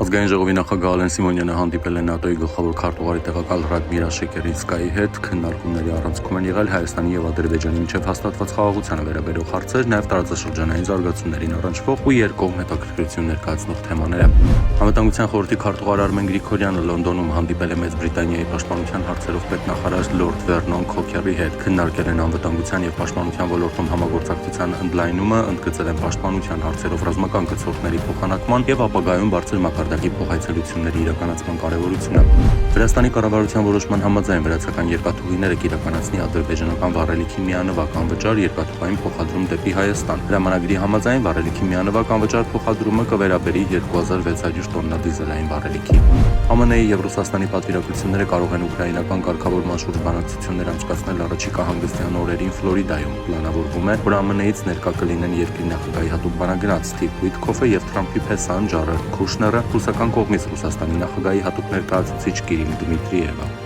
Ազգային ժողովի նախագահ Ալեն Սիմոնյանը հանդիպել է ՆԱՏՕ-ի գլխավոր քարտուղարի տեղակալ Ռադմիր Աշեկերինսկայի հետ։ Քննարկումների առանցքում են եղել Հայաստանի եւ Ադրբեջանի միջև հաստատված խաղաղությանը վերաբերող հարցեր, նաեւ տարածաշրջանային զարգացումներին առնչվող ու երկկողմ հետաքրքրություն ներկայացնող թեմաները։ Անվտանգության խորհրդի քարտուղար Արմեն Գրիգորյանը Լոնդոնում հանդիպել է Մեծ Բրիտանիայի պաշտպանության հարցերով պետնախարար Լորդ Վերնոն Քոքերի հետ։ Քննարկել են անվտանգության եւ պաշտպանության ոլորտում համագործակցության ընդլայնումը, ընդգծել են պաշտպանության հարցերով ռազմական գծորդների փոխանակման եւ ապագայում բարձր մակարդակի փոխայցելությունների իրականացման կարևորությունը։ Վրաստանի կառավարության որոշման համաձայն վրացական երկաթուղիները կիրականացնի ադրբեջանական վառելիքի միանվագ անվճար երկաթուղային փոխադրում դեպի Հայաստան։ Հրամանագրի համաձայն վառելիքի միանվագ անվճար փոխադրումը կվերաբերի 2600 տոննա դիզելային վառելիքի։ ԱՄՆ-ի եւ Ռուսաստանի պատվիրակությունները կարող են ուկրաինական կարգավորման շուրջ բանակցություններ անցկացնել առաջիկա հանգստյան օրերին Ֆլորիդայում։ Պլանավորվում է, որ ԱՄՆ-ից ներկա կլինեն երկրի նախագահի հատուկ բանագնաց Սթիվ Ուիթքոֆը եւ Թրամփի փեսան Ջարեդ Քուշները, ռուսական կողմից Ռուսաստանի նախագահի հատուկ ներկայացուցիչ Կիրիլ Դմիտրիևը։